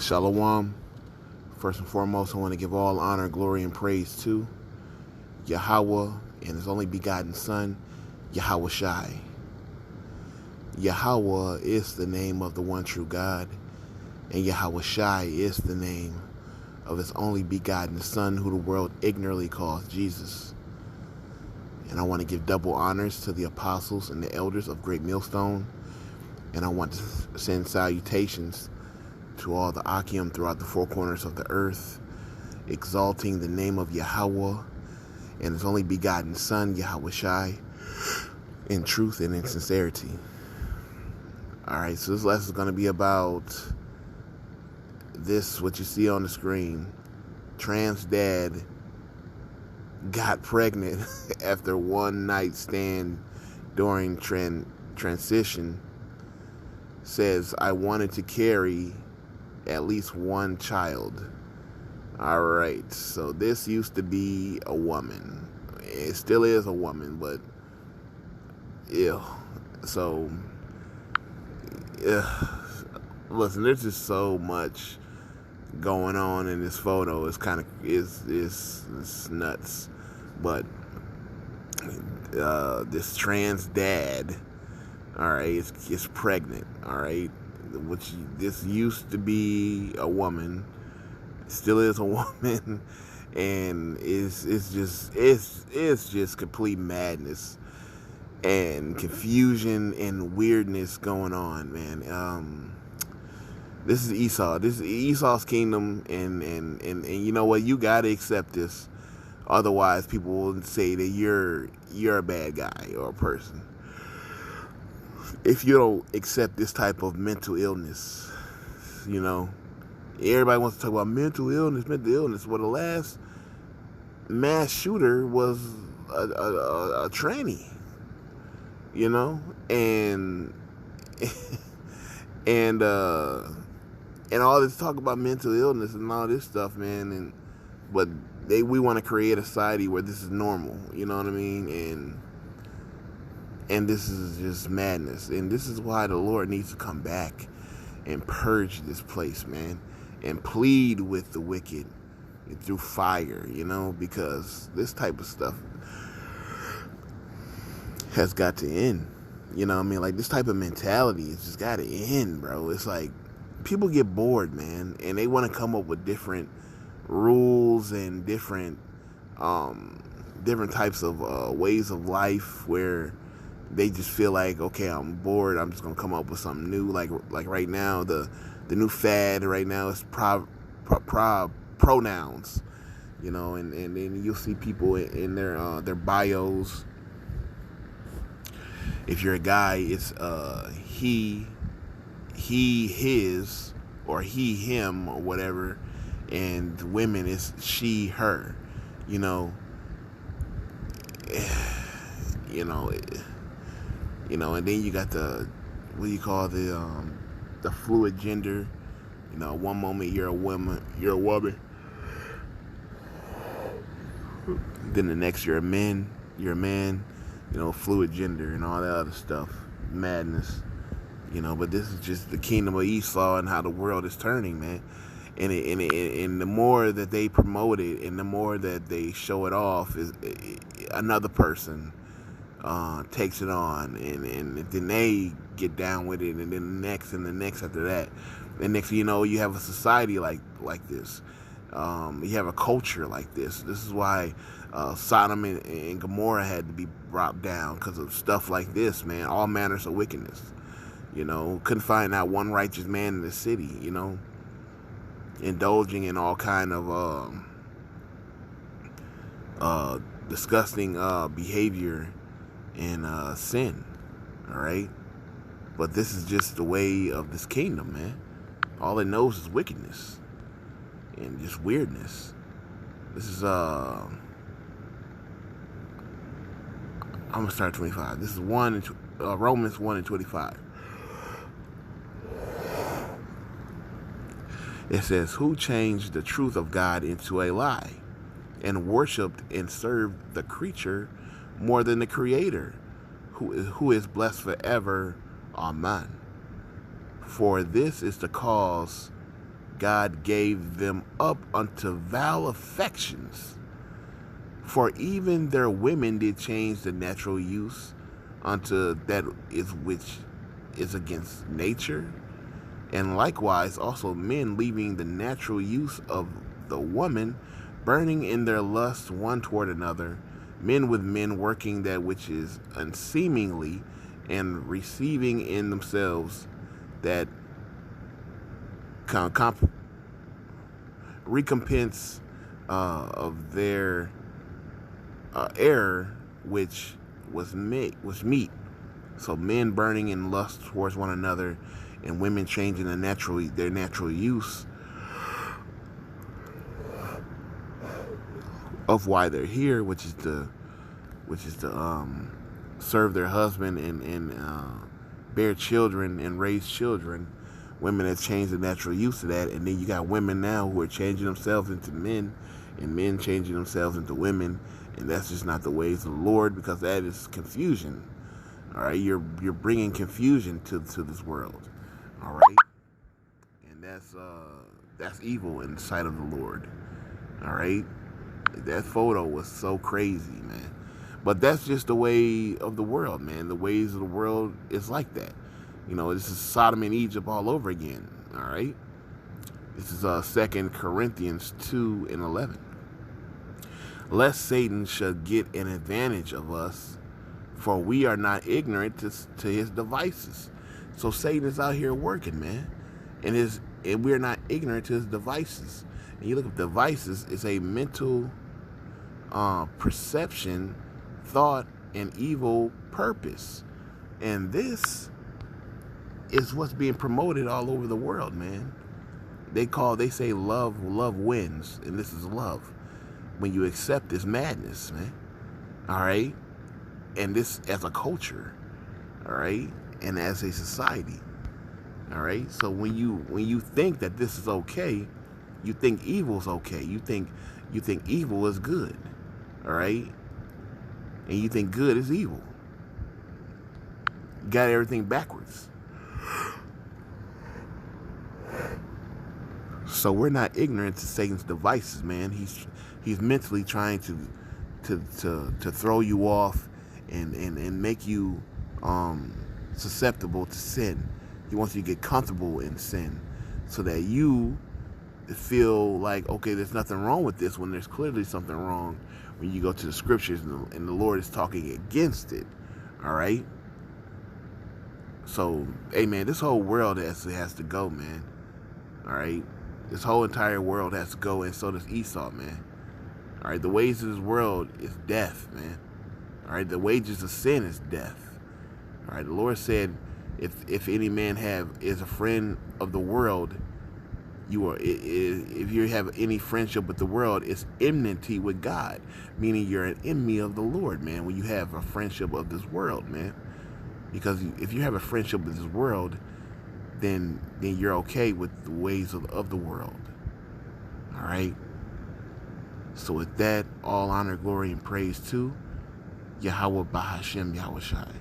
Shalom. First and foremost, I want to give all honor, glory, and praise to Yahweh and His only begotten Son, Yahweh Shai. Yahweh is the name of the one true God, and Yahweh Shai is the name of His only begotten Son, who the world ignorantly calls Jesus. And I want to give double honors to the apostles and the elders of Great Millstone, and I want to send salutations to all the Akim throughout the four corners of the earth, exalting the name of Yahweh and His only begotten Son, Yahweh Shai, in truth and in sincerity. Alright, so this lesson is going to be about this, what you see on the screen. Trans dad got pregnant after one night stand during transition. Says, I wanted to carry at least one child. Alright, so this used to be a woman. It still is a woman, but ew. So listen, there's just so much going on in this photo. It's kind of it's nuts. But this trans dad, alright, is pregnant, alright, which this used to be a woman, still is a woman, and it's just complete madness and confusion and weirdness going on, man. This is Esau. This is Esau's kingdom, and you know what? You gotta accept this, otherwise people will say that you're a bad guy or a person. If you don't accept this type of mental illness, you know, everybody wants to talk about mental illness. Well, the last mass shooter was a tranny, you know, and and all this talk about mental illness and all this stuff, man. But we want to create a society where this is normal, you know what I mean? And this is just madness. And this is why the Lord needs to come back and purge this place, man. And plead with the wicked through fire, you know, because this type of stuff has got to end. You know what I mean? Like, this type of mentality has just got to end, bro. It's like, people get bored, man. And they want to come up with different rules and different types of ways of life where they just feel like, okay, I'm bored, I'm just gonna come up with something new. Like right now, the new fad right now is pronouns, you know, and then you'll see people in their bios. If you're a guy, it's he, his, or he, him, or whatever, and women, it's she, her, you know. And then you got the, what do you call the fluid gender. You know, one moment you're a woman, then the next you're a man, you know, fluid gender and all that other stuff, madness, you know. But this is just the kingdom of Esau and how the world is turning, man. And the more that they promote it and the more that they show it off, is another person takes it on, and then they get down with it, and then the next and the next after that. And next thing you know, you have a society like this. You have a culture like this. This is why Sodom and Gomorrah had to be brought down, because of stuff like this, man. All manners of wickedness. You know, couldn't find that one righteous man in the city, you know, indulging in all kind of disgusting behavior and sin. Alright? But this is just the way of this kingdom, man. All it knows is wickedness and just weirdness. This is I'm gonna start at 25. This is Romans 1:25. It says, who changed the truth of God into a lie, and worshipped and served the creature more than the Creator, who is blessed forever. Amen. For this is the cause God gave them up unto vile affections. For even their women did change the natural use unto that is which is against nature. And likewise also men, leaving the natural use of the woman, burning in their lust one toward another, men with men working that which is unseemingly, and receiving in themselves that recompense of their error, which was meat. So men burning in lust towards one another, and women changing their natural use of why they're here, which is to serve their husband and bear children and raise children. Women have changed the natural use of that, and then you got women now who are changing themselves into men, and men changing themselves into women, and that's just not the ways of the Lord, because that is confusion. All right, you're bringing confusion to this world. All right, and that's evil in the sight of the Lord. All right, that photo was so crazy, man. But that's just the way of the world, man. The ways of the world is like that. You know, this is Sodom and Egypt all over again. All right, this is 2 Corinthians 2:11. Lest Satan should get an advantage of us, for we are not ignorant to his devices. So Satan is out here working, man, and we're not ignorant to his devices. And you look at devices, it's a mental perception, thought, and evil purpose. And this is what's being promoted all over the world, man. They say love wins, and this is love. When you accept this madness, man. All right? And this as a culture, all right? And as a society. All right? So when you think that this is okay, you think evil's okay. You think evil is good. All right? And you think good is evil. You got everything backwards. So we're not ignorant to Satan's devices, man. He's mentally trying to throw you off and make you susceptible to sin. He wants you to get comfortable in sin so that you feel like, okay, there's nothing wrong with this, when there's clearly something wrong when you go to the scriptures and the Lord is talking against it. All right? So, hey, man, this whole world has to go, man. All right? This whole entire world has to go, and so does Esau, man. All right? The ways of this world is death, man. All right? The wages of sin is death. All right? The Lord said, if any man is a friend of the world, if you have any friendship with the world, it's enmity with God, meaning you're an enemy of the Lord, man, when you have a friendship of this world, man. Because if you have a friendship with this world, then you're okay with the ways of the world. All right? So with that, all honor, glory, and praise to Yahweh Bahashem Yahushai.